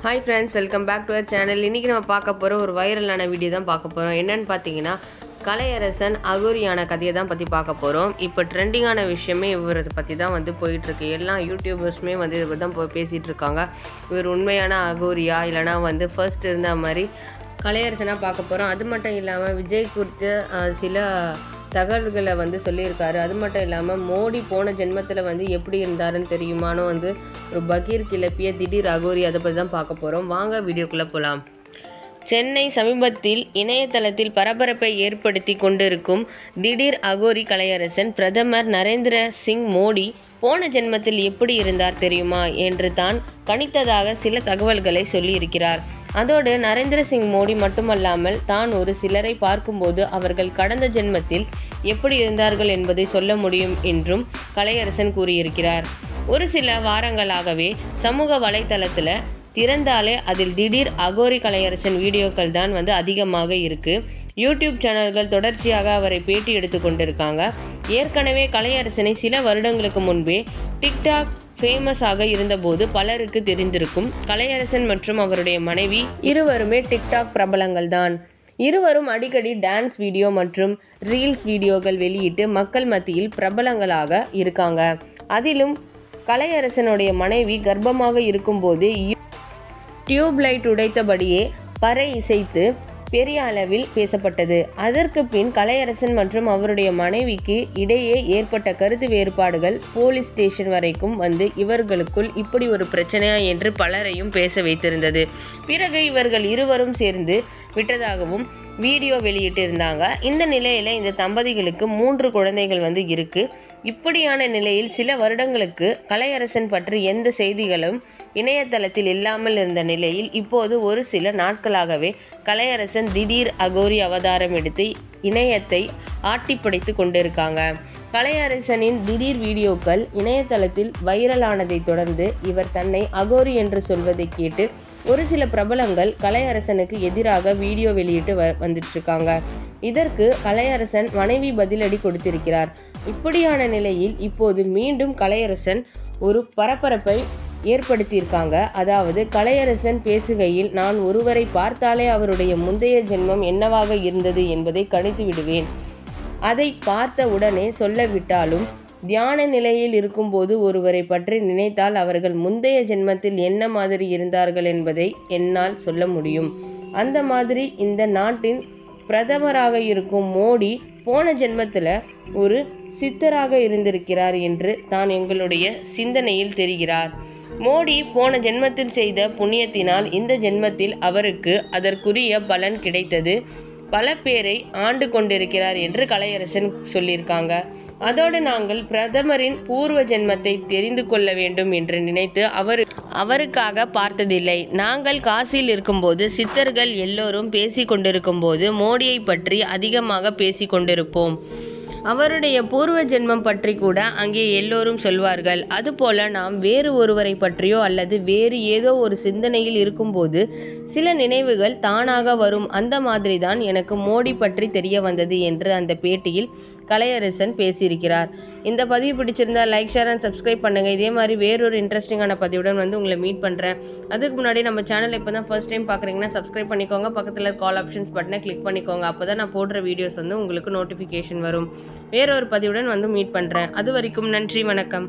Hi friends, welcome back to our channel. இன்னைக்கு நம்ம பார்க்க போற ஒரு வைரலான வீடியோ தான் பார்க்க போறோம். என்னன்னு பார்த்தீங்கன்னா கலையரசன் அகோரியான கதையை தான் பற்றி பார்க்க போகிறோம். இப்போ ட்ரெண்டிங்கான விஷயமே இவரை பற்றி தான் போயிட்டு இருக்கு. எல்லா யூடியூபர்ஸுமே இவர் தான் பேசிகிட்டு இருக்காங்க. இவர் உண்மையான அகோரியா இல்லைனா ஃபர்ஸ்ட் இருந்த மாதிரி கலையரசனாக பார்க்க போகிறோம். அது மட்டும் இல்லாமல் விஜய் குறித்து சில தகவல்களை சொல்லியிருக்காரு. அது மட்டும் இல்லாமல் மோடி போன ஜென்மத்தில் எப்படி இருந்தாருன்னு தெரியுமானு ஒரு பகீர் கிளப்பிய திடீர் அகோரி அதை பற்றி தான் பார்க்க போகிறோம். வாங்க வீடியோக்குள்ளே போகலாம். சென்னை சமீபத்தில் இணையதளத்தில் பரபரப்பை ஏற்படுத்தி கொண்டிருக்கும் திடீர் அகோரி கலையரசன் பிரதமர் நரேந்திர சிங் மோடி போன ஜென்மத்தில் எப்படி இருந்தார் தெரியுமா என்று தான் கணித்ததாக சில தகவல்களை சொல்லியிருக்கிறார். அதோடு நரேந்திர சிங் மோடி மட்டுமல்லாமல் தான் ஒரு சிலரை பார்க்கும்போது அவர்கள் கடந்த ஜென்மத்தில் எப்படி இருந்தார்கள் என்பதை சொல்ல முடியும் என்றும் கலையரசன் கூறியிருக்கிறார். ஒரு சில வாரங்களாகவே சமூக வலைத்தளத்தில் திறந்தாலே அதில் திடீர் அகோரி கலையரசன் வீடியோக்கள் தான் அதிகமாக இருக்குது. யூடியூப் சேனல்கள் தொடர்ச்சியாக அவரை பேட்டி எடுத்து கொண்டிருக்காங்க. ஏற்கனவே கலையரசனை சில வருடங்களுக்கு முன்பே டிக்டாக் ஃபேமஸாக இருந்தபோது பலருக்கு தெரிந்திருக்கும். கலையரசன் மற்றும் அவருடைய மனைவி இருவருமே டிக்டாக் பிரபலங்கள் தான். இருவரும் அடிக்கடி டான்ஸ் வீடியோ மற்றும் ரீல்ஸ் வீடியோக்கள் வெளியிட்டு மக்கள் மத்தியில் பிரபலங்களாக இருக்காங்க. அதிலும் கலையரசனுடைய மனைவி கர்ப்பமாக இருக்கும்போது டியூப் லைட் உடைத்தபடியே பறை இசைத்து பெரிய அளவில் பேசப்பட்டது. அதற்கு பின் கலையரசன் மற்றும் அவருடைய மனைவிக்கு இடையே ஏற்பட்ட கருத்து வேறுபாடுகள் போலீஸ் ஸ்டேஷன் வரைக்கும் இவர்களுக்குள் இப்படி ஒரு பிரச்சனையா என்று பலரையும் பேச வைத்திருந்தது. பிறகு இவர்கள் இருவரும் சேர்ந்து விட்டதாகவும் வீடியோ வெளியிட்டு இருந்தாங்க. இந்த நிலையில் இந்த தம்பதிகளுக்கு 3 குழந்தைகள் இருக்கு. இப்படியான நிலையில் சில வருடங்களுக்கு கலையரசன் பற்றி எந்த செய்திகளும் இணையதளத்தில் இல்லாமல் இருந்த நிலையில் இப்போது ஒரு சில நாட்களாகவே கலையரசன் திடீர் அகோரி அவதாரம் எடுத்து இணையத்தை ஆட்டிப்படைத்து கொண்டிருக்காங்க. கலையரசனின் திடீர் வீடியோக்கள் இணையதளத்தில் வைரலானதை தொடர்ந்து இவர் தன்னை அகோரி என்று சொல்வதை கேட்டு ஒரு சில பிரபலங்கள் கலையரசனுக்கு எதிராக வீடியோ வெளியிட்டு வந்துட்டு இருக்காங்க. இதற்கு கலையரசன் மனைவி பதிலடி கொடுத்திருக்கிறார். இப்படியான நிலையில் இப்போது மீண்டும் கலையரசன் ஒரு பரபரப்பை ஏற்படுத்தியிருக்காங்க. அதாவது கலையரசன் பேசுகையில் நான் ஒருவரை பார்த்தாலே அவருடைய முந்தைய ஜென்மம் என்னவாக இருந்தது என்பதை கணித்து விடுவேன். அதை பார்த்த உடனே சொல்லவிட்டாலும் தியான நிலையில் இருக்கும்போது ஒருவரை பற்றி நினைத்தால் அவர்கள் முந்தைய ஜென்மத்தில் என்ன மாதிரி இருந்தார்கள் என்பதை என்னால் சொல்ல முடியும். அந்த மாதிரி இந்த நாட்டின் பிரதமராக இருக்கும் மோடி போன ஜென்மத்தில் ஒரு சித்தராக இருந்திருக்கிறார் என்று தான் எங்களுடைய சிந்தனையில் தெரிகிறார். மோடி போன ஜென்மத்தில் செய்த புண்ணியத்தினால் இந்த ஜென்மத்தில் அவருக்கு அதற்குரிய பலன் கிடைத்தது. பல பேரை ஆண்டு கொண்டிருக்கிறார் என்று கலையரசன் சொல்லியிருக்காங்க. அதோடு நாங்கள் பிரதமரின் பூர்வ ஜென்மத்தை தெரிந்து கொள்ள வேண்டும் என்று நினைத்து அவருக்காக பார்த்ததில்லை. நாங்கள் காசியில் இருக்கும்போது சித்தர்கள் எல்லோரும் பேசி கொண்டிருக்கும் போது மோடியை பற்றி அதிகமாக பேசி கொண்டிருப்போம். அவருடைய பூர்வ ஜென்மம் பற்றி கூட அங்கே எல்லோரும் சொல்வார்கள். அதுபோல நாம் வேறு ஒருவரை பற்றியோ அல்லது வேறு ஏதோ ஒரு சிந்தனையில் இருக்கும்போது சில நினைவுகள் தானாக வரும். அந்த மாதிரி தான் எனக்கு மோடி பற்றி தெரிய வந்தது என்று அந்த பேட்டியில் கலையரசன் பேசியிருக்கிறார். இந்த பதிவு பிடிச்சிருந்தா லைக், ஷேர் அண்ட் சப்ஸ்கிரைப் பண்ணுங்கள். இதே மாதிரி வேறொரு இன்ட்ரெஸ்டிங்கான பதிவுடன் உங்களை மீட் பண்ணுறேன். அதுக்கு முன்னாடி நம்ம சேனல் இப்போ தான் ஃபர்ஸ்ட் டைம் பார்க்குறீங்கன்னா சப்ஸ்கிரைப் பண்ணிக்கோங்க. பக்கத்தில் கால் ஆப்ஷன்ஸ் பட்டனை கிளிக் பண்ணிக்கோங்க. அப்போ தான் நான் போடுற வீடியோஸ் உங்களுக்கு நோட்டிஃபிகேஷன் வரும். வேறொரு பதிவுடன் மீட் பண்ணுறேன். அது வரைக்கும் நன்றி, வணக்கம்.